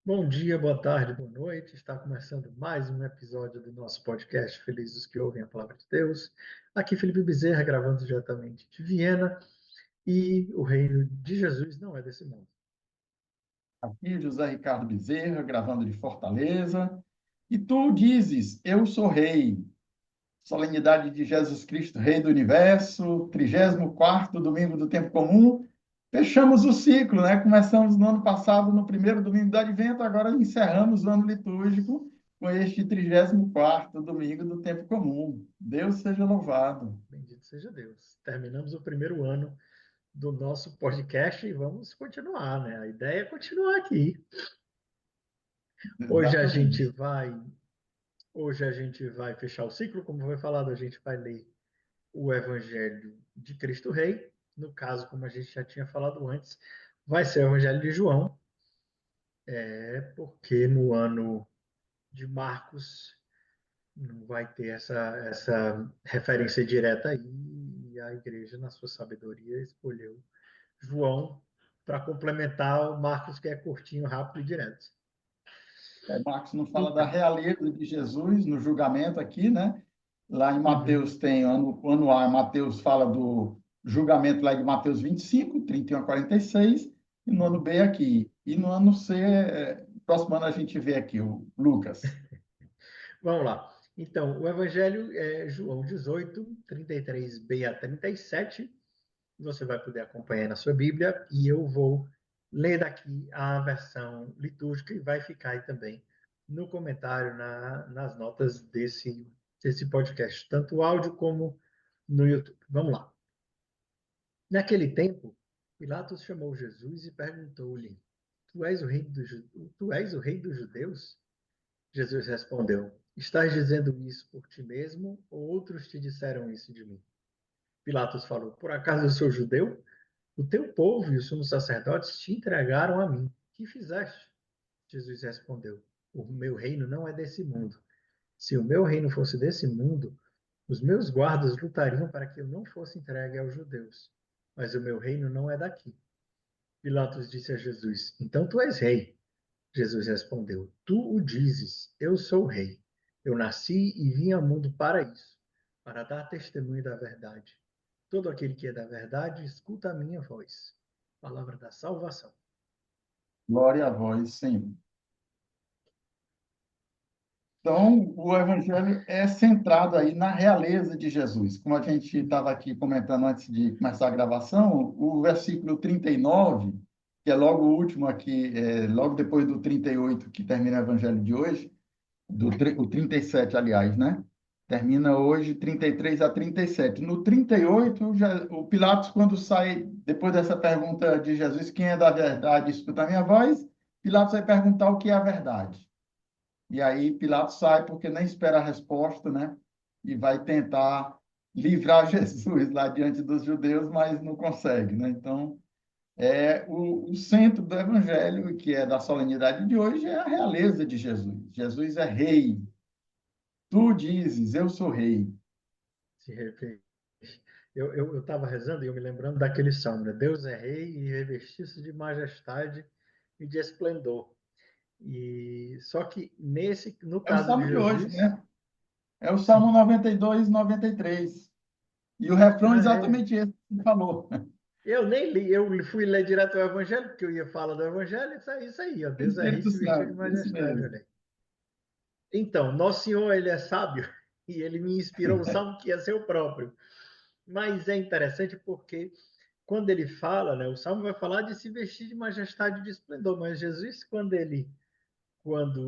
Bom dia, boa tarde, boa noite. Está começando mais um episódio do nosso podcast Felizes os que ouvem a palavra de Deus. Aqui Felipe Bezerra, gravando diretamente de Viena. E o reino de Jesus não é desse mundo. Aqui, José Ricardo Bezerra, gravando de Fortaleza. E tu dizes, eu sou rei. Solenidade de Jesus Cristo, Rei do Universo, 34º domingo do tempo comum. Fechamos o ciclo, né? Começamos no ano passado, no primeiro domingo do Advento, agora encerramos o ano litúrgico com este 34º domingo do tempo comum. Deus seja louvado. Bendito seja Deus. Terminamos o primeiro ano do nosso podcast e vamos continuar, né? A ideia é continuar aqui. Hoje a gente Exatamente. vai, hoje a gente vai fechar o ciclo, como foi falado, a gente vai ler o Evangelho de Cristo Rei. No caso, como a gente já tinha falado antes, vai ser o Evangelho de João, porque no ano de Marcos não vai ter essa referência direta aí, e a igreja, na sua sabedoria, escolheu João para complementar o Marcos, que é curtinho, rápido e direto. Marcos não fala da Então, realeza de Jesus no julgamento aqui, né? Lá em uhum. Mateus tem, ano A, Mateus fala do julgamento lá de Mateus 25, 31 a 46, e no ano B aqui. E no ano C, próximo ano a gente vê aqui o Lucas. Vamos lá. Então, o Evangelho é João 18, 33b a 37. Você vai poder acompanhar na sua Bíblia e eu vou ler daqui a versão litúrgica e vai ficar aí também no comentário, nas notas desse podcast, tanto o áudio como no YouTube. Vamos lá. Naquele tempo, Pilatos chamou Jesus e perguntou-lhe: Tu és o rei dos judeus? Jesus respondeu: Estás dizendo isso por ti mesmo ou outros te disseram isso de mim? Pilatos falou: Por acaso eu sou judeu? O teu povo e os sumos sacerdotes te entregaram a mim. Que fizeste? Jesus respondeu: O meu reino não é desse mundo. Se o meu reino fosse desse mundo, os meus guardas lutariam para que eu não fosse entregue aos judeus. Mas o meu reino não é daqui. Pilatos disse a Jesus: Então tu és rei. Jesus respondeu: Tu o dizes, eu sou rei. Eu nasci e vim ao mundo para isso, para dar testemunho da verdade. Todo aquele que é da verdade escuta a minha voz. Palavra da salvação. Glória a vós, Senhor. Então, o Evangelho é centrado aí na realeza de Jesus. Como a gente estava aqui comentando antes de começar a gravação, o versículo 39, que é logo o último aqui, logo depois do 38, que termina o Evangelho de hoje, o 37, aliás, né? Termina hoje 33 a 37. No 38, o Pilatos, quando sai, depois dessa pergunta de Jesus, quem é da verdade, escuta a minha voz, Pilatos vai perguntar o que é a verdade. E aí Pilatos sai porque nem espera a resposta, né? E vai tentar livrar Jesus lá diante dos judeus, mas não consegue, né? Então, o centro do evangelho, que é da solenidade de hoje, é a realeza de Jesus. Jesus é rei. Tu dizes, eu sou rei. Se refere. Eu estava rezando e eu me lembrando daquele salmo, né? Deus é rei e revestiu-se de majestade e de esplendor. E só que no É o caso de salmo de hoje, Jesus, né? É o Salmo sim. 92, 93. E o refrão é Ah, é. exatamente esse que você falou. Eu nem li, eu fui ler direto ao Evangelho, porque eu ia falar do Evangelho, isso aí, ó, O Deus é rei e Espírito se vestiu de Santo, isso majestade, mesmo. olha aí. Então, Nosso Senhor, ele é sábio e ele me inspirou o salmo que é seu próprio. Mas é interessante porque quando ele fala, né, o salmo vai falar de se vestir de majestade e de esplendor, mas Jesus, quando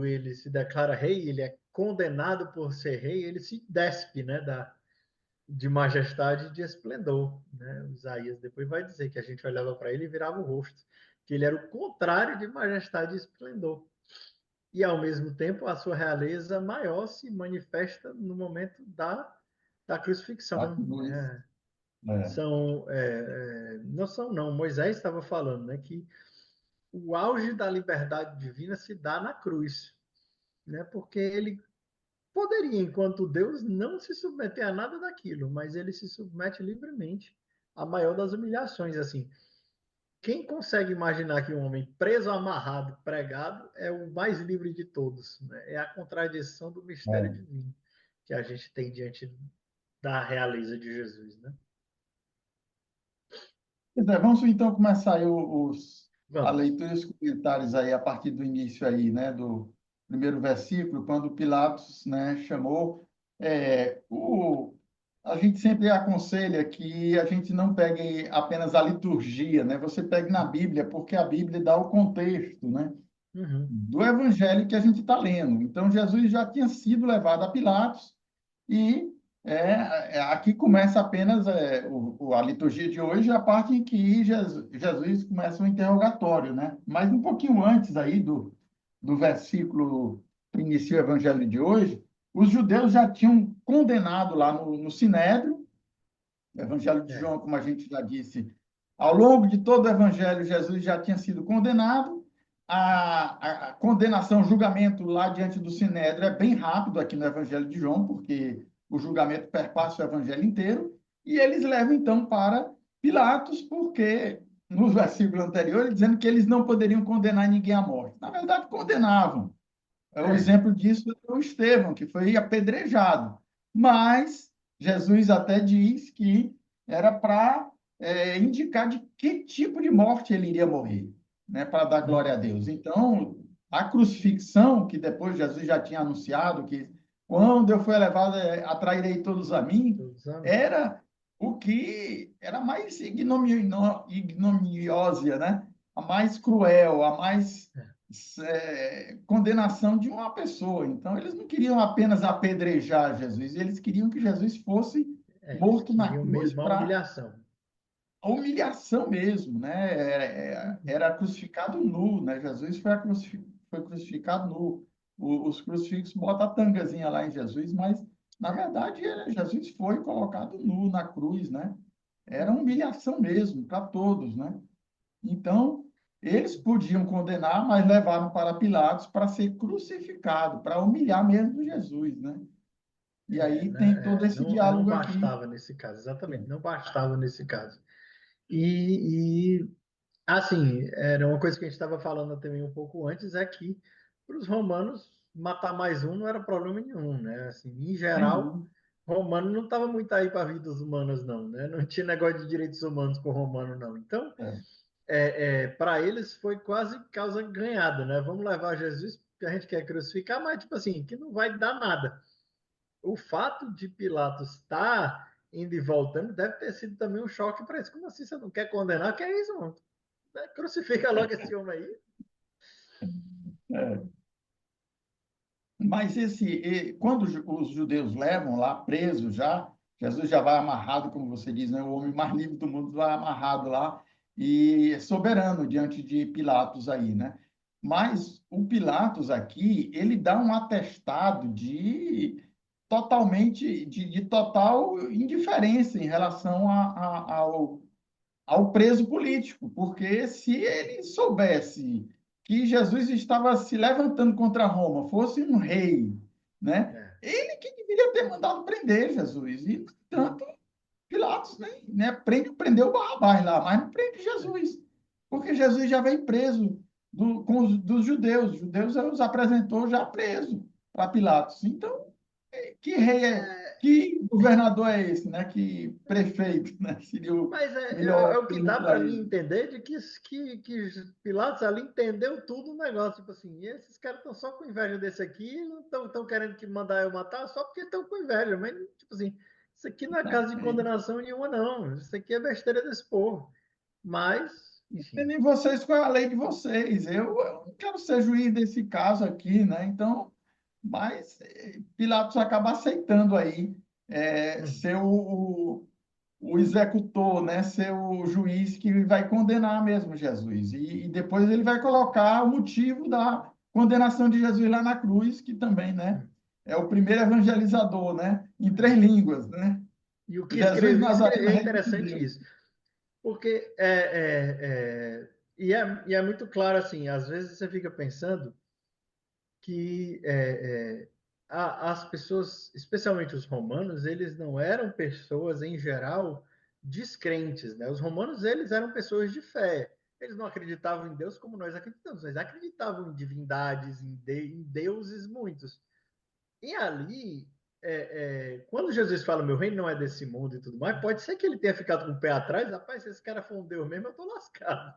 ele se declara rei, ele é condenado por ser rei, ele se despe, né, de majestade e de esplendor, né? Isaías depois vai dizer que a gente olhava para ele e virava o rosto, que ele era o contrário de majestade e esplendor. E ao mesmo tempo a sua realeza maior se manifesta no momento da Tá crucifixão, com luz. né? É. Não são não. Moisés estava falando, né, que o auge da liberdade divina se dá na cruz, né? Porque ele poderia, enquanto Deus, não se submeter a nada daquilo, mas ele se submete livremente à maior das humilhações, assim. quem consegue imaginar que um homem preso, amarrado, pregado é o mais livre de todos, né? É a contradição do mistério É. divino que a gente tem diante da realeza de Jesus, né? Pois é, vamos então começar aí a Vamos. leitura e os comentários aí a partir do início aí, né, do primeiro versículo, quando Pilatos, né, chamou, a gente sempre aconselha que a gente não pegue apenas a liturgia, né, você pegue na Bíblia, porque a Bíblia dá o contexto, né, Uhum. do evangelho que a gente está lendo. Então, Jesus já tinha sido levado a Pilatos e aqui começa apenas a liturgia de hoje, a parte em que Jesus começa o interrogatório, né? Mas um pouquinho antes aí do versículo que inicia o evangelho de hoje, os judeus já tinham condenado lá no Sinédrio, o evangelho de É, João, como a gente já disse, ao longo de todo o evangelho, Jesus já tinha sido condenado. A condenação, o julgamento lá diante do Sinédrio é bem rápido aqui no evangelho de João, porque o julgamento perpassa o evangelho inteiro. E eles levam, então, para Pilatos, porque no versículo anterior, ele dizendo que eles não poderiam condenar ninguém à morte. Na verdade, condenavam. O é, exemplo disso é o Estevão, que foi apedrejado. Mas Jesus até diz que era para indicar de que tipo de morte ele iria morrer, né, para dar glória a uhum. Deus. Então, a crucifixão, que depois Jesus já tinha anunciado, que quando eu for elevado, atrairei todos a mim, Todos amém. era o que era mais ignominiosa, né? A mais cruel, a mais É, condenação de uma pessoa. Então, eles não queriam apenas apedrejar Jesus, eles queriam que Jesus fosse eles morto na queriam cruz mesmo a para humilhação. a humilhação mesmo, né? Uhum. Era crucificado nu, né? Jesus foi crucificado nu. Os crucifixos botam a tangazinha lá em Jesus, mas na verdade Jesus foi colocado nu na cruz, né? Era uma humilhação mesmo para todos, né? Então, eles podiam condenar, mas levaram para Pilatos para ser crucificado, para humilhar mesmo Jesus, né? E aí tem todo esse Não diálogo aqui. bastava nesse caso, exatamente, não bastava nesse caso. Assim, era uma coisa que a gente estava falando também um pouco antes, é que para os romanos matar mais um não era problema nenhum, né? Assim, em geral, Nenhum. romano não estava muito aí para vidas humanas, não, né? Não tinha negócio de direitos humanos com o romano, não. Então, É, para eles foi quase causa ganhada, né? Vamos levar Jesus, porque a gente quer crucificar, mas, tipo assim, que não vai dar nada. O fato de Pilatos estar indo e voltando deve ter sido também um choque para eles. Como assim você não quer condenar? Que é isso, mano? Crucifica logo esse homem aí. é. Mas quando os judeus levam lá preso já, Jesus já vai amarrado, como você diz, né? O homem mais livre do mundo vai amarrado lá e é soberano diante de Pilatos aí, né? Mas o Pilatos aqui, ele dá um atestado de total indiferença em relação ao preso político, porque se ele soubesse que Jesus estava se levantando contra Roma, fosse um rei, né? É. Ele que deveria ter mandado prender Jesus. E, tanto Pilatos prendeu Barrabás lá, mas não prende Jesus, porque Jesus já veio preso dos judeus. Os judeus os apresentou já preso para Pilatos. Então, que rei que governador é esse, né? Que prefeito, né? Seria o Mas melhor é o que termo dá para para mim ele. entender de que Pilatos ali entendeu tudo o negócio. Tipo assim, esses caras estão só com inveja desse aqui, não estão querendo que mandar eu matar só porque estão com inveja. Mas, tipo assim, isso aqui não é caso de Exatamente. condenação nenhuma, não. Isso aqui é besteira desse povo. Mas, E enfim. nem vocês com a lei de vocês. Eu não quero ser juiz desse caso aqui, né? Então, mas Pilatos acaba aceitando aí Uhum. ser o executor, né? Ser o juiz que vai condenar mesmo Jesus. E depois ele vai colocar o motivo da condenação de Jesus lá na cruz, que também, né? Uhum. É o primeiro evangelizador, né? Em três É. línguas, né? E o que Jesus Nazareno, é Rei dos interessante Judeus. isso. Porque e é muito claro assim, às vezes você fica pensando que as pessoas, especialmente os romanos, eles não eram pessoas em geral descrentes, né? Os romanos eles eram pessoas de fé. Eles não acreditavam em Deus como nós acreditamos, eles acreditavam em divindades, em deuses muitos. E ali, quando Jesus fala, meu reino não é desse mundo e tudo mais, pode ser que ele tenha ficado com o pé atrás, rapaz, se esse cara for um Deus mesmo, eu estou lascado.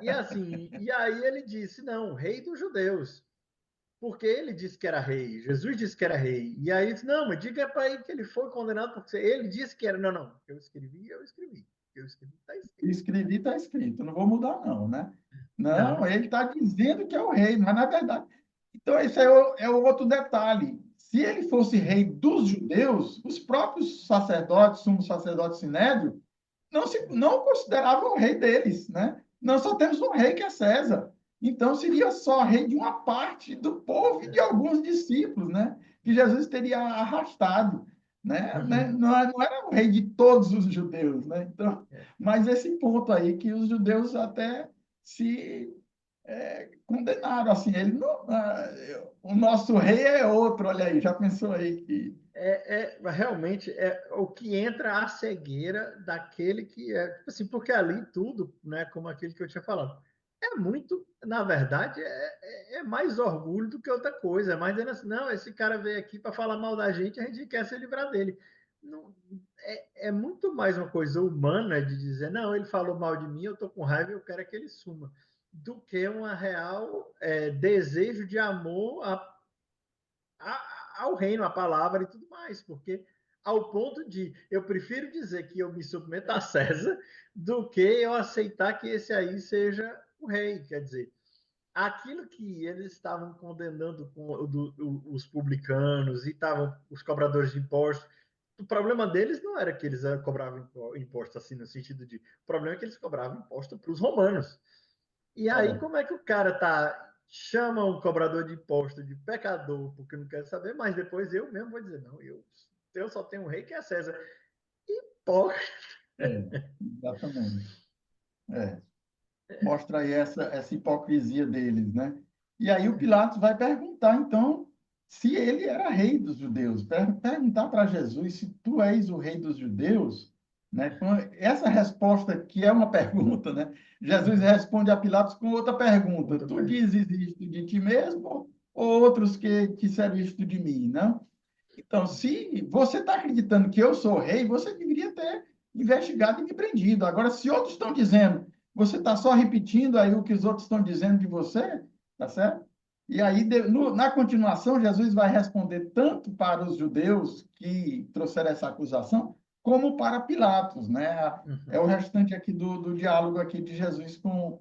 E assim, e aí ele disse, não, rei dos judeus. Porque ele disse que era rei, Jesus disse que era rei. E aí disse, não, mas diga para ele que ele foi condenado porque ele disse que era. Não, não, eu escrevi, eu escrevi. Eu escrevi, está escrito. Escrevi, está escrito, não vou mudar, não, né? Não, Não, ele está dizendo que é o rei, mas na verdade. Então, esse é o outro detalhe. Se ele fosse rei dos judeus, os próprios sacerdotes, sumos sacerdotes sinédrio, não consideravam o rei deles, né? Nós só temos um rei que é César. Então, seria só rei de uma parte do povo e de alguns discípulos, né? Que Jesus teria arrastado, né? uhum, Não era o rei de todos os judeus, né? Então, é, mas esse ponto aí que os judeus até se condenaram, assim, ele não, o nosso rei é outro, olha aí, já pensou aí que realmente é o que entra a cegueira daquele que é, tipo assim, porque ali tudo, né, como aquele que eu tinha falado, é muito, na verdade, é mais orgulho do que outra coisa, é mais dizendo assim, não, esse cara veio aqui para falar mal da gente, a gente quer se livrar dele. Não, é muito mais uma coisa humana de dizer, não, ele falou mal de mim, eu estou com raiva, eu quero é que ele suma, do que uma real desejo de amor ao reino, à palavra e tudo mais, porque ao ponto de eu prefiro dizer que eu me submeto a César do que eu aceitar que esse aí seja o rei. Quer dizer, aquilo que eles estavam condenando com os publicanos e estavam os cobradores de impostos, o problema deles não era que eles cobravam imposto assim no sentido de, o problema é que eles cobravam imposto para os romanos. E aí, é, como é que o cara tá chama um cobrador de imposto de pecador porque não quer saber, mas depois eu mesmo vou dizer, não, eu só tenho um rei que é César. Hipócrita. exatamente. É. Mostra aí essa hipocrisia deles, né? E aí o Pilatos vai perguntar, então, se ele era rei dos judeus. Perguntar para Jesus se tu és o rei dos judeus, né? Com essa resposta, que é uma pergunta, né? Jesus Uhum. responde a Pilatos com outra pergunta. Outra Tu pergunta. dizes isto de ti mesmo ou outros que disseram isto de mim, né? Então, se você está acreditando que eu sou rei, você deveria ter investigado e me prendido. Agora, se outros estão dizendo, você está só repetindo aí o que os outros estão dizendo de você, tá certo? E aí, na continuação, Jesus vai responder tanto para os judeus que trouxeram essa acusação, como para Pilatos, né? É o Uhum. restante aqui do diálogo aqui de Jesus com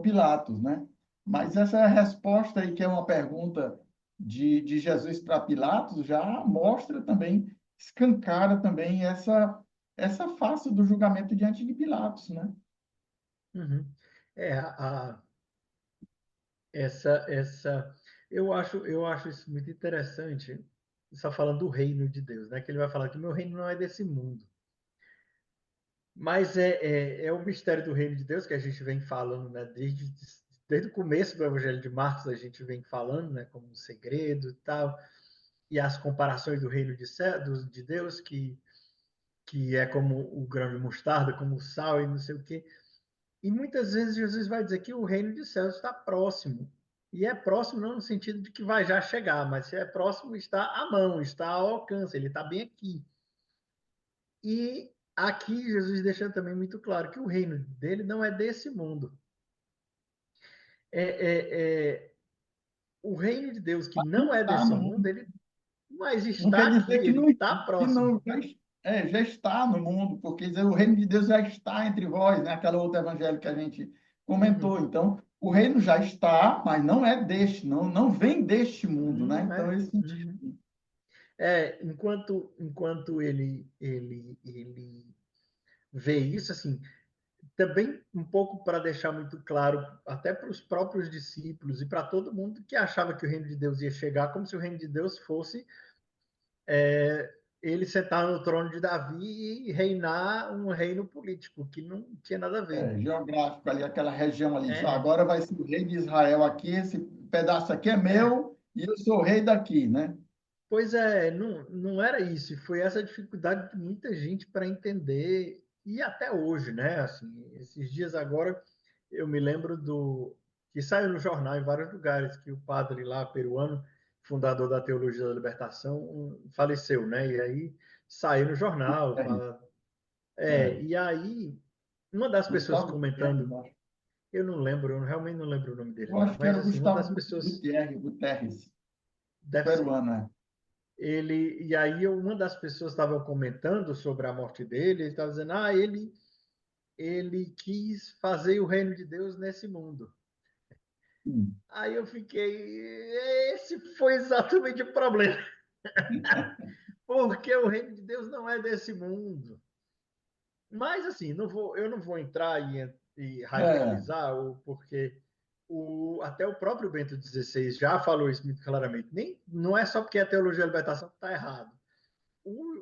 Pilatos, né? Mas essa resposta aí, que é uma pergunta de Jesus para Pilatos já mostra também, escancara também essa face do julgamento diante de Pilatos, né? Uhum. É, essa, eu acho isso muito interessante, só falando do reino de Deus, né? Que ele vai falar que meu reino não é desse mundo. Mas é o mistério do reino de Deus que a gente vem falando, né? Desde o começo do Evangelho de Marcos, a gente vem falando, né? Como um segredo e tal, e as comparações do reino de Deus, que é como o grão de mostarda, como o sal e não sei o quê. E muitas vezes Jesus vai dizer que o reino de céus está próximo. E é próximo não no sentido de que vai já chegar, mas se é próximo, está à mão, está ao alcance, ele está bem aqui. E aqui Jesus deixa também muito claro que o reino dele não é desse mundo. É, é, o reino de Deus que não é Está desse no mundo, mundo. ele mas Não está quer dizer aqui, que ele não, está que próximo. não já está no mundo, porque dizer, o reino de Deus já está entre vós, né? Aquela outra evangelho que a gente comentou. Uhum. Então, o reino já está, mas não é deste, não vem deste mundo, né? Não Então, é. esse sentido. Uhum. Enquanto ele vê isso, assim, também um pouco para deixar muito claro, até para os próprios discípulos e para todo mundo que achava que o reino de Deus ia chegar, como se o reino de Deus fosse ele sentar no trono de Davi e reinar um reino político, que não tinha nada a ver. Geográfico ali, aquela região ali. Só É, agora vai ser o rei de Israel aqui, esse pedaço aqui é é. meu e eu sou o rei daqui, né? Pois é, não era isso, e foi essa dificuldade de muita gente para entender, e até hoje, né? Assim, esses dias agora, eu me lembro que saiu no jornal em vários lugares que o padre lá peruano, fundador da Teologia da Libertação, faleceu, né? E aí saiu no jornal, É, é. e aí uma das pessoas Gustavo Gutierrez, comentando, eu acho. eu não lembro, eu realmente não lembro o nome dele Eu não, acho que mas era o assim, uma das Gustavo pessoas Gutierrez, deve ser. peruano, né? E aí uma das pessoas estava comentando sobre a morte dele, ele estava dizendo, ele quis fazer o reino de Deus nesse mundo. Hum. Aí eu fiquei, esse foi exatamente o problema, porque o reino de Deus não é desse mundo. Mas assim, eu não vou entrar e É, radicalizar, porque até o próprio Bento XVI já falou isso muito claramente. Não é só porque é a teologia da libertação que está errado.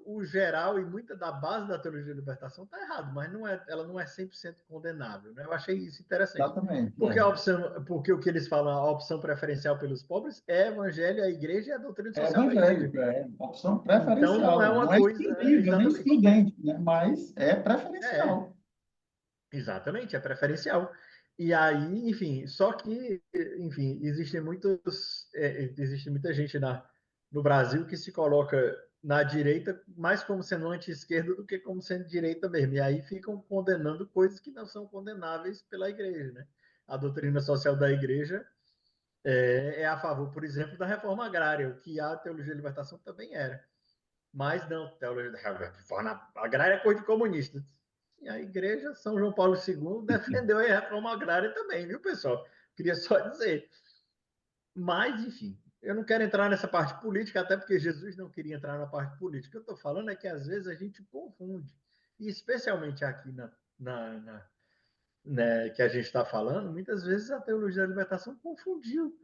O geral e muita da base da teologia da libertação está errado, mas ela não é 100% condenável. Né? Eu achei isso interessante. exatamente. Porque, porque o que eles falam, a opção preferencial pelos pobres é evangelho, a igreja e a doutrina É social da igreja. evangélico, é opção Então, não é preferencial. uma Não é coisa. exclusiva, nem Exatamente. excludente, né? Mas é É, preferencial. exatamente, é preferencial. E aí, enfim, só que, enfim, existe muita gente no Brasil que se coloca na direita mais como sendo anti-esquerda do que como sendo direita mesmo. E aí ficam condenando coisas que não são condenáveis pela igreja, né? A doutrina social da igreja é a favor, por exemplo, da reforma agrária, o que a teologia da libertação também era. Mas não, teologia da reforma agrária é coisa de comunista. E a igreja São João Paulo II defendeu a reforma agrária também, viu, pessoal? Queria só dizer. Mas, enfim, eu não quero entrar nessa parte política, até porque Jesus não queria entrar na parte política. O que eu estou falando é que às vezes a gente confunde, e especialmente aqui né, que a gente está falando, muitas vezes a teologia da libertação confundiu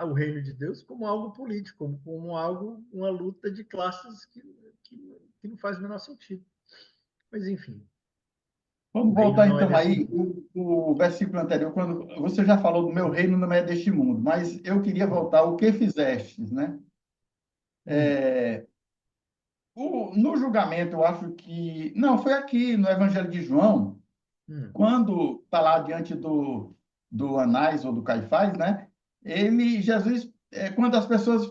o reino de Deus como algo político, como algo, uma luta de classes que não faz o menor sentido. Mas, enfim, Vamos o reino voltar não é então desse aí, mundo. o versículo anterior, quando você já falou do meu reino não é deste mundo, mas eu queria Hum, voltar ao que fizestes, né? hum, No julgamento, eu acho que. Não, foi aqui no Evangelho de João, hum, quando está lá diante do Anás ou do Caifás, né? Jesus, quando as pessoas,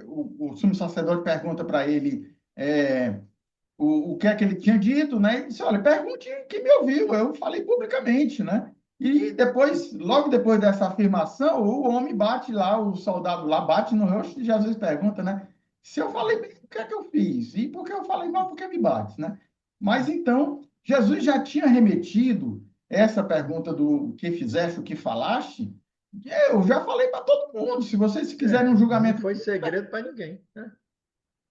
o sumo sacerdote pergunta para ele o que é que ele tinha dito, né? Ele disse, olha, pergunte quem me ouviu, eu falei publicamente, né? E depois, logo depois dessa afirmação, o homem bate lá, o soldado lá bate no rosto de Jesus e pergunta, né? Se eu falei bem, o que é que eu fiz? E por que eu falei mal, por que me bate, né? Mas então, Jesus já tinha remetido essa pergunta do que fizeste, o que falaste, eu já falei para todo mundo. Se vocês quiserem um não julgamento, foi segredo para ninguém. Né?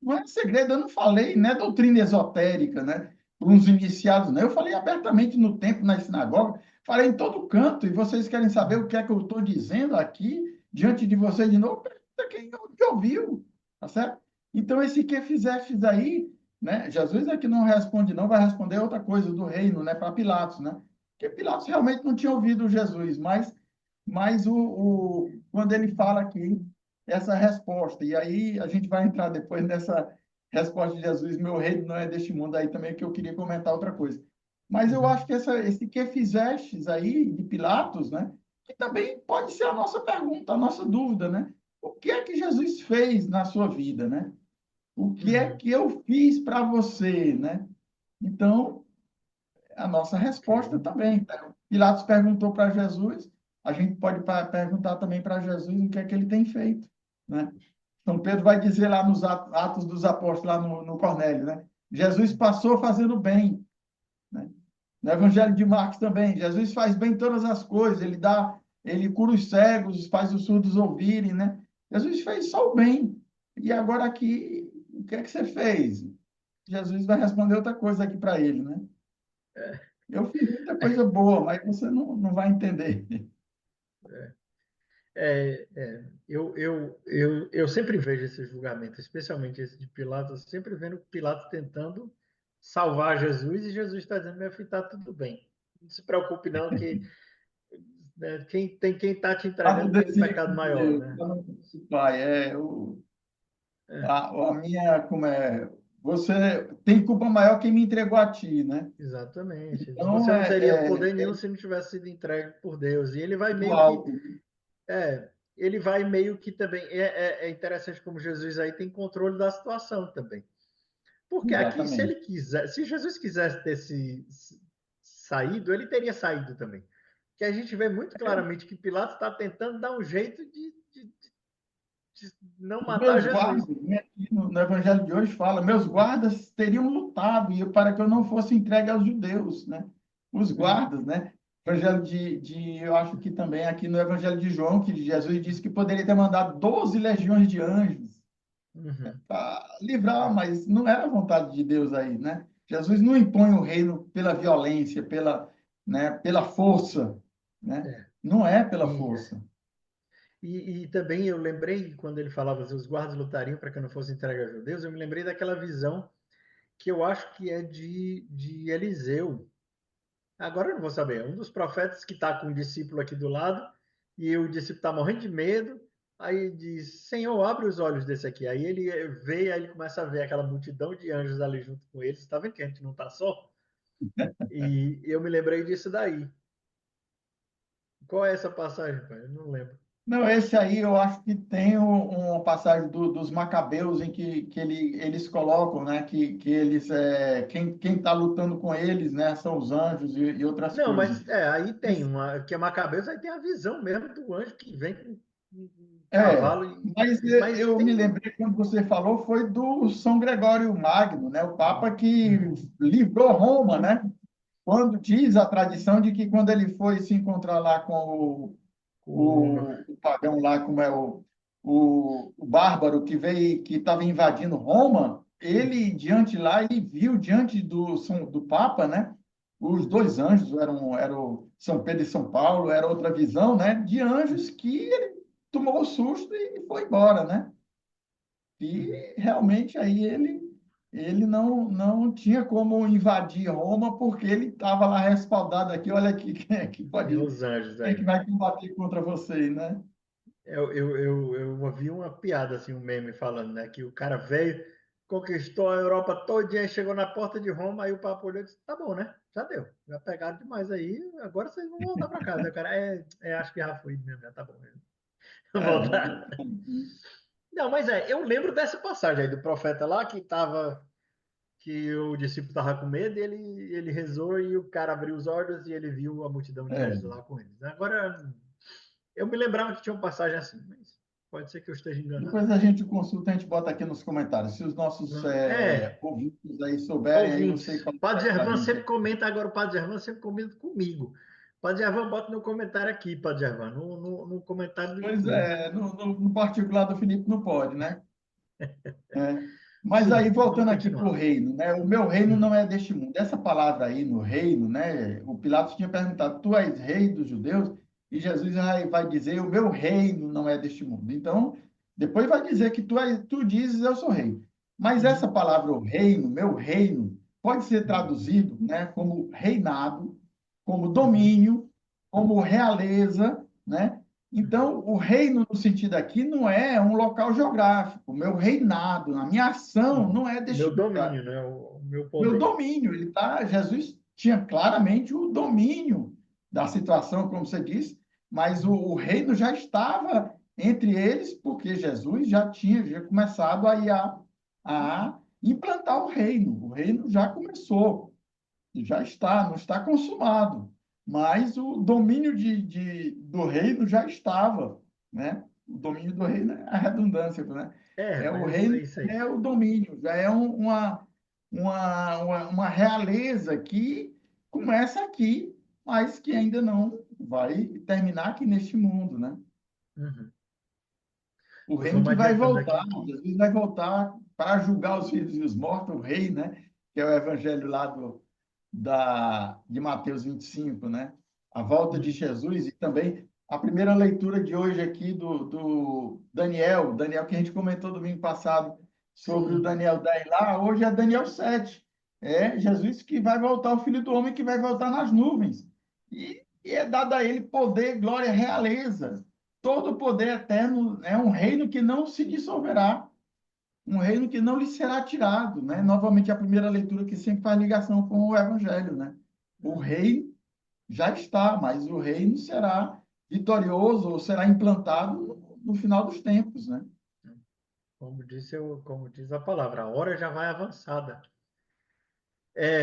não é segredo, eu não falei, não é doutrina esotérica, né? Para uns iniciados, não. Eu falei abertamente no templo, na sinagoga, falei em todo canto, e vocês querem saber o que é que eu estou dizendo aqui, diante de vocês de novo? Pergunta que ouviu, tá certo? Então, esse que fizestes aí, né? Jesus é que não responde, não, vai responder outra coisa do reino, né? Para Pilatos, né? Porque Pilatos realmente não tinha ouvido Jesus, mas quando ele fala aqui, essa resposta. E aí a gente vai entrar depois nessa resposta de Jesus, meu reino não é deste mundo, aí também que eu queria comentar outra coisa. Mas eu acho Uhum, que esse que fizestes aí, de Pilatos, né, que também pode ser a nossa pergunta, a nossa dúvida, né? O que é que Jesus fez na sua vida, né? O que é uhum, que eu fiz para você, né? Então, a nossa ok. resposta também. Pilatos perguntou para Jesus, a gente pode perguntar também para Jesus o que é que ele tem feito, né? São Pedro vai dizer lá nos Atos dos Apóstolos, lá no Cornélio, né? Jesus passou fazendo bem, né? No Evangelho de Marcos também, Jesus faz bem todas as coisas, ele cura os cegos, faz os surdos ouvirem, né? Jesus fez só o bem. E agora aqui, o que é que você fez? Jesus vai responder outra coisa aqui para ele, né? Eu fiz muita coisa boa, mas você não vai entender. Eu sempre vejo esse julgamento, especialmente esse de Pilatos, eu sempre vendo Pilatos tentando salvar Jesus e Jesus está dizendo, meu filho, está tudo bem. Não se preocupe não, que né, quem está te Lado entregando tem um decide pecado por maior, Deus, né? eu não posso, Pai. É, A minha, como é? você tem culpa maior quem me entregou a ti, né? Exatamente. Então, Você não teria é poder nenhum se não tivesse sido entregue por Deus. E ele vai do meio que, alto. ele vai meio que também, é interessante como Jesus aí tem controle da situação também. Porque aqui, se ele Exatamente. quiser, se Jesus quisesse ter saído, ele teria saído também. Que a gente vê muito claramente que Pilatos está tentando dar um jeito de não Os matar meus Jesus. guardas, né, aqui no Evangelho de hoje fala, meus guardas teriam lutado para que eu não fosse entregue aos judeus, né? Os Uhum, guardas, né? Evangelho eu acho que também aqui no Evangelho de João, que Jesus disse que poderia ter mandado 12 legiões de anjos uhum, para livrar, mas não era a vontade de Deus aí, né? Jesus não impõe o reino pela violência, pela força, né? é. Não é pela E, força. e também eu lembrei, quando ele falava assim, os guardas lutariam para que eu não fosse entregue aos judeus, eu me lembrei daquela visão que eu acho que é de Eliseu. Agora eu não vou saber, é um dos profetas que está com um discípulo aqui do lado, e o discípulo está morrendo de medo, aí diz, Senhor, abre os olhos desse aqui. Aí ele vê, aí ele começa a ver aquela multidão de anjos ali junto com eles, está vendo que a gente não está só? E eu me lembrei disso daí. Qual é essa passagem, pai? Eu não lembro. Não, esse aí eu acho que tem uma passagem dos Macabeus em que eles colocam, né, que eles, quem está lutando com eles, né, são os anjos e outras Não, coisas. mas aí tem uma, que é Macabeus, aí tem a visão mesmo do anjo que vem com um É, cavalo, mas mas eu me tem. lembrei quando você falou, foi do São Gregório Magno, né, o Papa que Uhum, livrou Roma, né, quando diz a tradição de que quando ele foi se encontrar lá com o, o pagão lá, como é o bárbaro que veio, que estava invadindo Roma, ele diante lá, ele viu diante do Papa, né? Os dois anjos eram São Pedro e São Paulo, era outra visão, né? De anjos que ele tomou o susto e foi embora, né? uhum. E realmente aí ele não tinha como invadir Roma porque ele estava lá respaldado aqui. Olha aqui quem é que Tem pode, os anjos quem é que aí. vai combater contra vocês, né? Eu ouvi uma piada, assim, um meme falando, né? Que o cara veio, conquistou a Europa todinha, chegou na porta de Roma, aí o papo olhou e disse, tá bom, né? Já deu. Já pegaram demais aí, agora vocês vão voltar para casa. Aí o cara, acho que já foi mesmo, já tá bom mesmo. Voltar. É, Não, mas eu lembro dessa passagem aí do profeta lá que o discípulo estava com medo, e ele rezou e o cara abriu os olhos e ele viu a multidão de anjos é. lá com eles. Agora, eu me lembrava que tinha uma passagem assim, mas pode ser que eu esteja enganado. Depois a gente consulta, a gente bota aqui nos comentários. Se os nossos ouvintes aí souberem, aí você Ouvintes. coloca Padre aí para a Gervão gente. sempre comenta, agora o Padre Gervão sempre comenta comigo. Padre Gervão, bota no comentário aqui, Padre Gervão, no comentário do Pois YouTube. é, no particular do Felipe não pode, né? É. Mas aí, Sim, vamos voltando aqui para o continuar. reino, né? O meu reino não Uhum. é deste mundo. Essa palavra aí, no reino, né? O Pilatos tinha perguntado, tu és rei dos judeus? E Jesus vai dizer, o meu reino não é deste mundo. Então, depois vai dizer que tu dizes, eu sou rei. Mas essa Uhum. palavra, o reino, meu reino, pode ser Uhum. traduzido, né? Como reinado, como Uhum. domínio, como realeza, né? Uhum. Então, o reino, no sentido aqui, não é um local geográfico. O meu reinado, a minha ação, Sim. não é deste Meu lugar. domínio, né? O meu Meu poder. domínio, Jesus tinha claramente o domínio da situação, como você disse, mas Uhum. o reino já estava entre eles, porque Jesus já começado a implantar o reino. O reino já começou, já está, não está consumado, mas o domínio do reino já estava, né? O domínio do reino é a redundância, né? É o Mas é reino, isso aí. é o domínio, já é uma realeza que começa aqui, mas que ainda não vai terminar aqui neste mundo, né? Uhum. O Pois reino vamos que vai adiantando voltar, aqui que. Jesus vai voltar para julgar os vivos e os mortos, o rei, né? Que é o evangelho lá de Mateus 25, né? A volta de Uhum. Jesus e também a primeira leitura de hoje aqui do Daniel que a gente comentou domingo passado sobre o Sim. Daniel 10 lá, hoje é Daniel 7. É Jesus que vai voltar, o Filho do Homem que vai voltar nas nuvens. E é dado a ele poder, glória, realeza. Todo o poder eterno é um reino que não se dissolverá. um reino que não lhe será tirado, né? Novamente, a primeira leitura que sempre faz ligação com o Evangelho, né? O reino já está, mas o reino será vitorioso ou será implantado no final dos tempos, né? Como diz a palavra, a hora já vai avançada.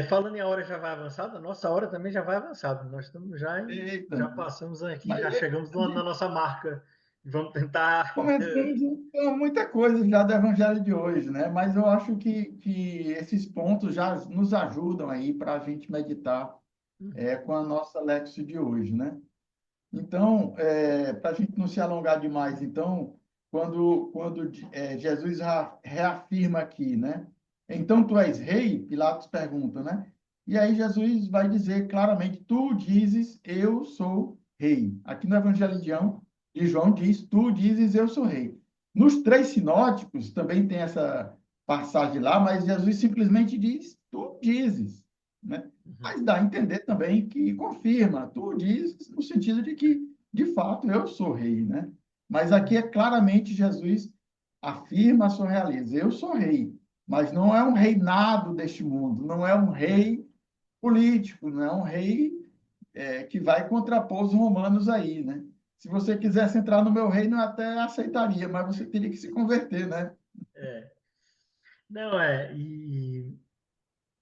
Falando em a hora já vai avançada, nossa hora também já vai avançada. Nós estamos Eita, já passamos aqui, mas já chegamos na nossa marca. Vamos tentar. comentamos então, muita coisa já do Evangelho de hoje, né? Mas eu acho que esses pontos já nos ajudam aí para a gente meditar com a nossa Lexo de hoje, né? Então, para a gente não se alongar demais, então, quando Jesus reafirma aqui, né? Então tu és rei? Pilatos pergunta, né? E aí Jesus vai dizer claramente: tu dizes, eu sou rei. Aqui no Evangelho de João diz: tu dizes, eu sou rei. Nos três sinóticos também tem essa passagem lá, mas Jesus simplesmente diz: tu dizes, né? Uhum. Mas dá a entender também que confirma, tu dizes, no sentido de que, de fato, eu sou rei, né? Mas aqui é claramente Jesus afirma a sua realeza, eu sou rei, mas não é um reinado deste mundo, não é um rei político, não é um rei que vai contrapor os romanos aí, né? Se você quisesse entrar no meu reino, eu até aceitaria, mas você teria que se converter, né? É. Não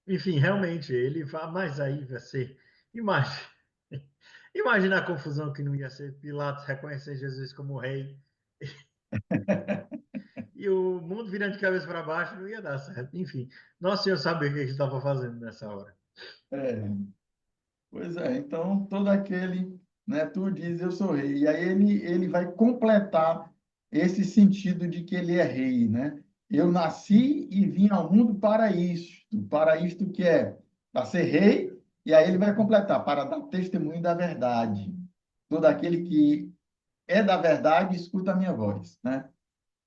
enfim, realmente ele vai, mas aí vai ser. Imagina, imagina a confusão que não ia ser Pilatos reconhecer Jesus como rei e o mundo virando de cabeça para baixo não ia dar certo. Enfim, Nosso Senhor sabia o que ele estava fazendo nessa hora. É, pois é, então todo aquele, né, tu diz eu sou rei. E aí ele vai completar esse sentido de que ele é rei, né? Eu nasci e vim ao mundo para isto que é, para ser rei, e aí ele vai completar, para dar testemunho da verdade. Todo aquele que é da verdade, escuta a minha voz, né?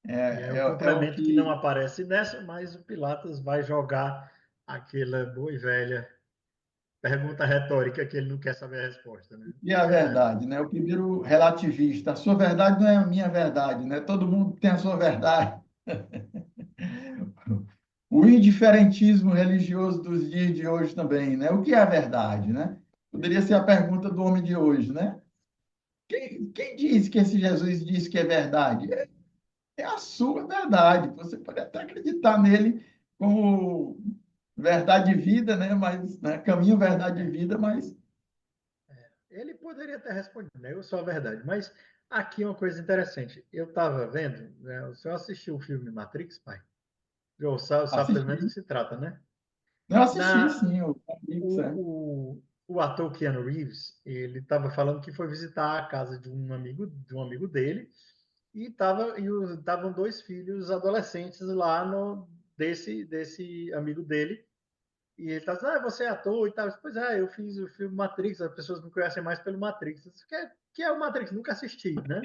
E aí o É o complemento que não que aparece nessa, mas o Pilatos vai jogar aquela boa e velha pergunta retórica que ele não quer saber a resposta, né? é a verdade, né? O primeiro relativista, a sua verdade não é a minha verdade, né? Todo mundo tem a sua verdade. O indiferentismo religioso dos dias de hoje também, né? O que é a verdade, né? Poderia ser a pergunta do homem de hoje, né? Quem diz que esse Jesus diz que é verdade? É a sua verdade. Você pode até acreditar nele como verdade e vida, né? Mas, né? Caminho, verdade e vida, mas Ele poderia ter respondido, né? Eu sou a verdade. Mas aqui é uma coisa interessante. Eu estava vendo, né? O senhor assistiu o filme Matrix, pai? Eu sabe pelo menos do que assisti. se trata, né? Eu assisti, Na, sim, o Matrix, é. o ator Keanu Reeves, ele estava falando que foi visitar a casa de um amigo dele e estavam dois filhos adolescentes lá desse amigo dele. E ele tá dizendo, você é ator e tal. Pois é, eu fiz o filme Matrix, as pessoas me conhecem mais pelo Matrix. Que é o Matrix? Nunca assisti, né?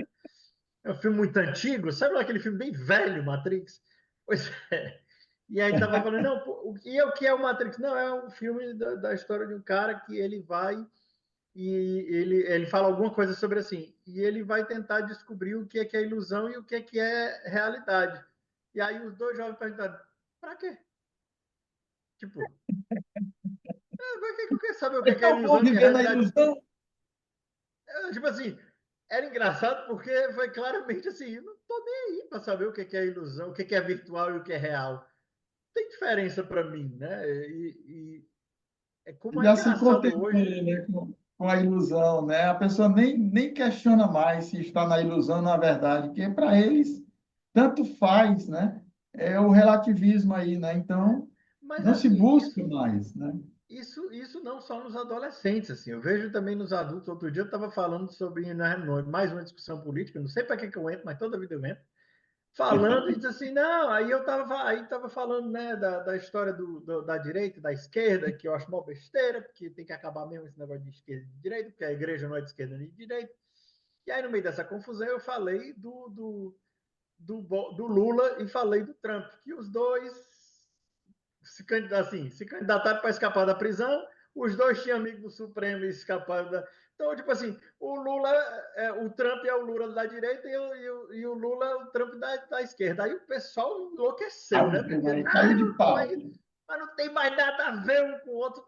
É um filme muito antigo, sabe lá aquele filme bem velho, Matrix? Pois é. E aí tava falando, não, o que é o Matrix? Não, é um filme da história de um cara que ele vai e ele fala alguma coisa sobre assim, e ele vai tentar descobrir o que é ilusão e o que é realidade. E aí os dois jovens perguntaram, pra quê? Tipo, pra que eu quero saber o É que é tão bom ilusão, o que é viver na realidade? ilusão. Tipo assim, era engraçado porque foi claramente assim, eu não tô nem aí para saber o que é ilusão, o que é virtual e o que é real. Tem diferença para mim, né? E é como é Já se engraçado contentou, hoje. né, com a ilusão, né? A pessoa nem questiona mais se está na ilusão ou na verdade, porque para eles tanto faz, né? É o relativismo aí, né? Então, Mas não se assim, busca mais, né? isso não só nos adolescentes, assim. Eu vejo também nos adultos. Outro dia eu estava falando sobre mais uma discussão política. Não sei para que eu entro, mas toda vida eu entro. Falando e diz assim, não, aí tava falando, né, da história da direita e da esquerda, que eu acho uma besteira, porque tem que acabar mesmo esse negócio de esquerda e de direita, porque a igreja não é de esquerda nem de direita. E aí, no meio dessa confusão, eu falei do Lula e falei do Trump, que os dois se candidataram para escapar da prisão, os dois tinham amigos do Supremo e escaparam da. Então, tipo assim, o Trump é o Lula da direita e o Lula Trump da esquerda. Aí o pessoal enlouqueceu, né? Porque Aí caiu de pau. mas não tem mais nada a ver um com o outro.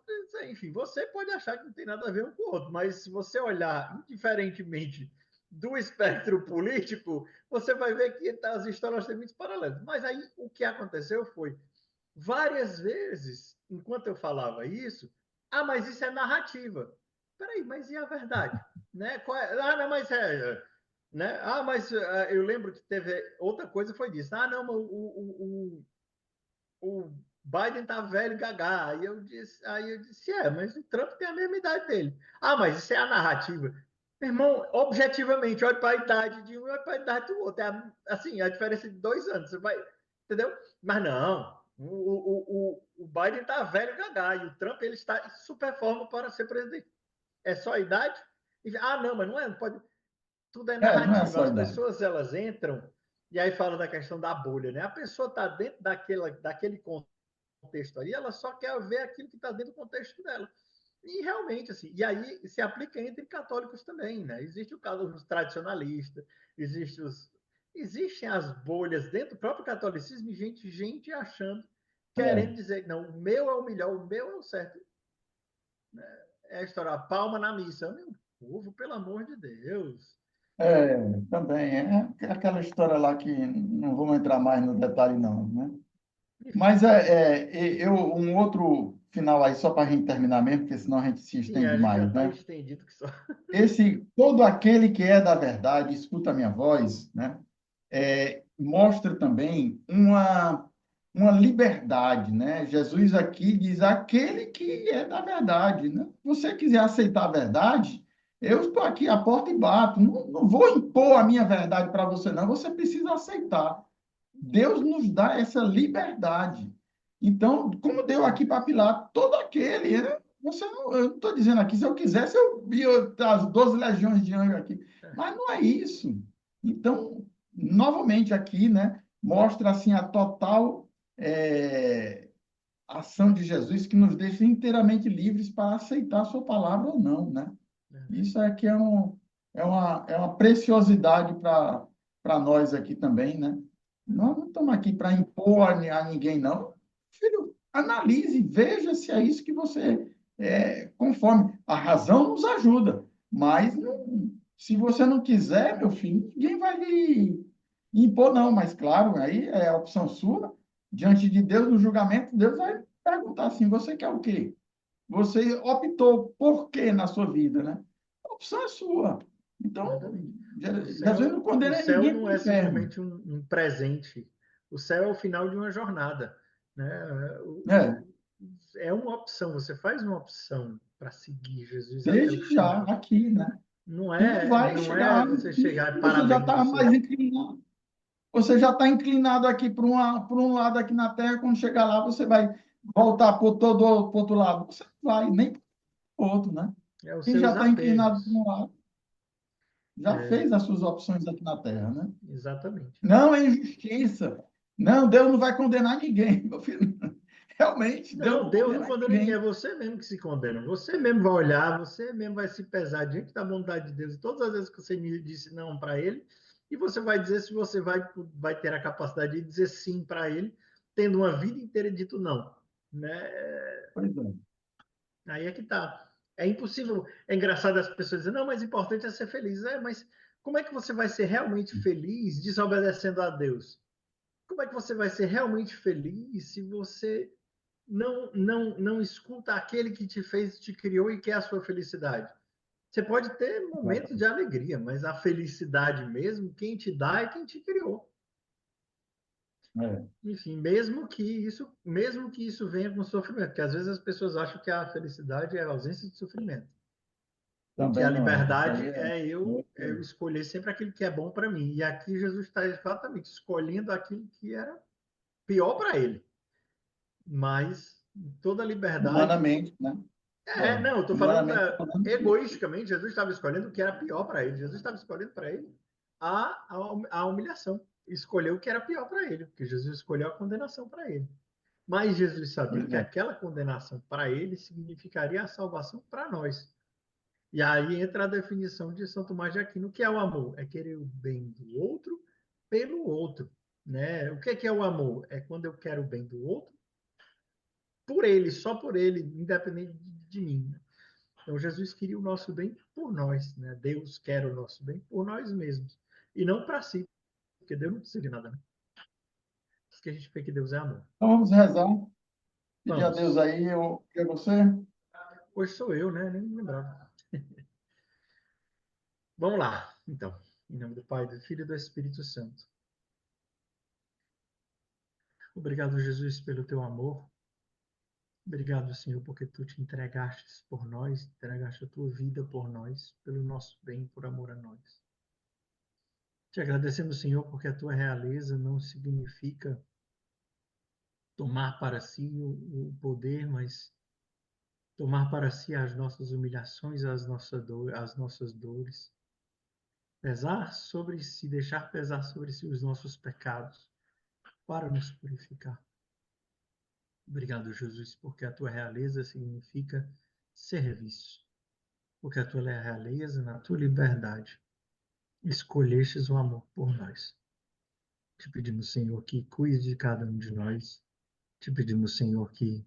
Enfim, você pode achar que não tem nada a ver um com o outro, mas se você olhar indiferentemente do espectro político, você vai ver que as histórias têm muitos paralelos. Mas aí o que aconteceu foi, várias vezes, enquanto eu falava isso, mas isso é narrativa. Peraí, mas e a verdade? Né? Não, mas né? Mas eu lembro que teve outra coisa foi disso. Não, o Biden tá velho gagá. Aí eu disse, mas o Trump tem a mesma idade dele. Mas isso é a narrativa. Meu irmão, objetivamente, olha para a idade de um e olha para a idade do outro. Assim, a diferença de 2 anos. Você vai, entendeu? Mas não. O Biden tá velho gagá e o Trump ele está em super forma para ser presidente. É só a idade? Não, mas não é. Não pode, tudo é Não é narrativa. só a As idade. pessoas elas entram e aí fala da questão da bolha, né? A pessoa está dentro daquele contexto ali, ela só quer ver aquilo que está dentro do contexto dela. E realmente, assim, e aí se aplica entre católicos também, né? Existe o caso dos tradicionalistas, existem as bolhas dentro do próprio catolicismo e gente achando, querendo É. dizer que não, o meu é o melhor, o meu é o certo. É a história, a palma na missa. Meu povo, pelo amor de Deus. Também. É aquela história lá que não vamos entrar mais no detalhe, não, né? Enfim, Mas um outro final aí, só para a gente terminar mesmo, porque senão a gente se sim, estende a gente já mais, está né? estendido que só. Todo aquele que é da verdade, escuta a minha voz, né? Mostra também uma liberdade, né? Jesus aqui diz aquele que é da verdade, né? Se você quiser aceitar a verdade, eu estou aqui à porta e bato. Não vou impor a minha verdade para você, não. Você precisa aceitar. Deus nos dá essa liberdade. Então, como deu aqui para Pilatos, todo aquele, né? Eu não estou dizendo aqui, se eu quisesse, eu via as 12 legiões de anjos aqui. Mas não é isso. Então, novamente aqui, né, mostra assim a total ação de Jesus que nos deixa inteiramente livres para aceitar a sua palavra ou não, né? Isso aqui é uma preciosidade para nós aqui também, né? Nós não estamos aqui para impor a ninguém, não. Filho, analise, veja se é isso que você conforme. A razão nos ajuda, mas se você não quiser, meu filho, ninguém vai lhe impor, não. Mas, claro, aí é a opção sua. Diante de Deus, no julgamento, Deus vai perguntar assim: você quer o quê? Você optou por quê na sua vida, né? A opção é sua. Então, Exatamente. Jesus não O condena céu ninguém não para o é inferno. simplesmente um presente. O céu é o final de uma jornada. Né? É, É uma opção. Você faz uma opção para seguir Jesus até o desde já, final. aqui, né? Não E não é, vai não chegar é lá no você fim, chegar você já parabéns está mais você. inclinado. Você já está inclinado aqui para um lado aqui na Terra, quando chegar lá, você vai voltar para o outro lado. Você não vai, nem para o outro, né? É os Quem já seus está inclinado para apegos. um lado, já É, fez as suas opções aqui na Terra, né? exatamente. Não é injustiça. Não, Deus não vai condenar ninguém, meu filho. Realmente, Deus Não, não Deus não condena condena ninguém, é ninguém. você mesmo que se condena. Você mesmo vai olhar, você mesmo vai se pesar diante da vontade de Deus. Todas as vezes que você disse não para Ele, e você vai dizer se você vai ter a capacidade de dizer sim para Ele, tendo uma vida inteira dito não. Né? Pois é. Aí é que tá. É impossível. É engraçado as pessoas dizerem, não, mas o importante é ser feliz. Mas como é que você vai ser realmente feliz desobedecendo a Deus? Como é que você vai ser realmente feliz se você não escuta aquele que te fez, te criou e quer a sua felicidade? Você pode ter momentos de alegria, mas a felicidade mesmo, quem te dá é quem te criou. É. Enfim, mesmo que isso venha com sofrimento, porque às vezes as pessoas acham que a felicidade é a ausência de sofrimento. E que a Também não é. Isso liberdade aí é. é eu escolher sempre aquilo que é bom para mim. E aqui Jesus está exatamente escolhendo aquilo que era pior para ele. Mas toda a liberdade. Humanamente, né? Não, eu estou falando Humanamente falando. egoisticamente, Jesus estava escolhendo o que era pior para ele. Jesus estava escolhendo para ele a humilhação. Escolheu o que era pior para ele, porque Jesus escolheu a condenação para ele. Mas Jesus sabia Pois que é. aquela condenação para ele significaria a salvação para nós. E aí entra a definição de São Tomás de Aquino, que é o amor. É querer o bem do outro pelo outro, né? O que é o amor? É quando eu quero o bem do outro por ele, só por ele, independente de mim. Então, Jesus queria o nosso bem por nós, né? Deus quer o nosso bem por nós mesmos, e não para si, porque Deus não precisa de nada, né? Por isso que a gente vê que Deus é amor. Então vamos rezar, pedir a Deus Vamos. aí, que é você. Hoje sou eu, né? Nem me lembrava. Vamos lá, então. Em nome do Pai, do Filho e do Espírito Santo. Obrigado, Jesus, pelo teu amor. Obrigado, Senhor, porque tu te entregaste por nós, entregaste a tua vida por nós, pelo nosso bem, por amor a nós. Te agradecemos, Senhor, porque a tua realeza não significa tomar para si o poder, mas tomar para si as nossas humilhações, as nossas dores. Pesar sobre si, deixar pesar sobre si os nossos pecados para nos purificar. Obrigado, Jesus, porque a tua realeza significa serviço. Porque a tua realeza, na tua liberdade, escolhestes o amor por nós. Te pedimos, Senhor, que cuide de cada um de nós. Te pedimos, Senhor, que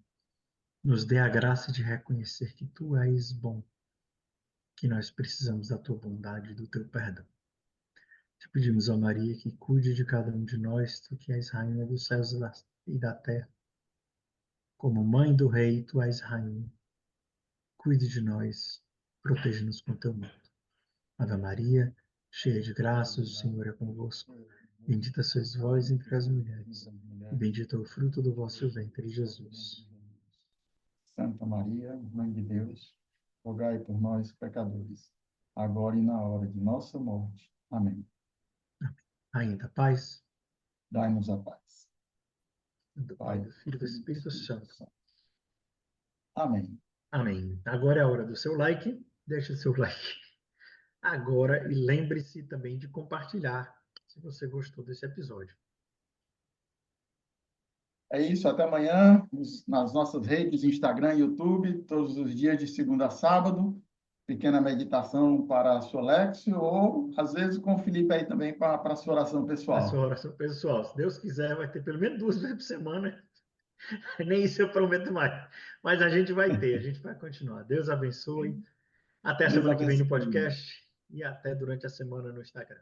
nos dê a graça de reconhecer que tu és bom, que nós precisamos da tua bondade e do teu perdão. Te pedimos, ó Maria, que cuide de cada um de nós, tu que és rainha dos céus e da terra. Como mãe do rei, tu és rainha. Cuide de nós, proteja-nos com teu manto. Ave Maria, cheia de graça, o Senhor é convosco. Bendita sois vós entre as mulheres, e bendito é o fruto do vosso ventre, Jesus. Santa Maria, Mãe de Deus, rogai por nós, pecadores, agora e na hora de nossa morte. Amém. Rainha da paz, Dai-nos a paz. do Pai, Pai, do Filho e do Filho e Espírito Espírito Santo. Santo. Amém. Amém. Agora é a hora do seu like. Deixe o seu like agora e lembre-se também de compartilhar se você gostou desse episódio. É isso, até amanhã, nas nossas redes, Instagram e YouTube, todos os dias de segunda a sábado. Pequena meditação para a sua Lexio, ou às vezes com o Felipe aí também para a sua oração A sua pessoal. oração pessoal. Se Deus quiser, vai ter pelo menos 2 vezes por semana. Nem isso eu prometo mais. Mas a gente vai ter, a gente vai continuar. Deus abençoe. Até Deus semana que vem no abençoe. podcast e até durante a semana no Instagram.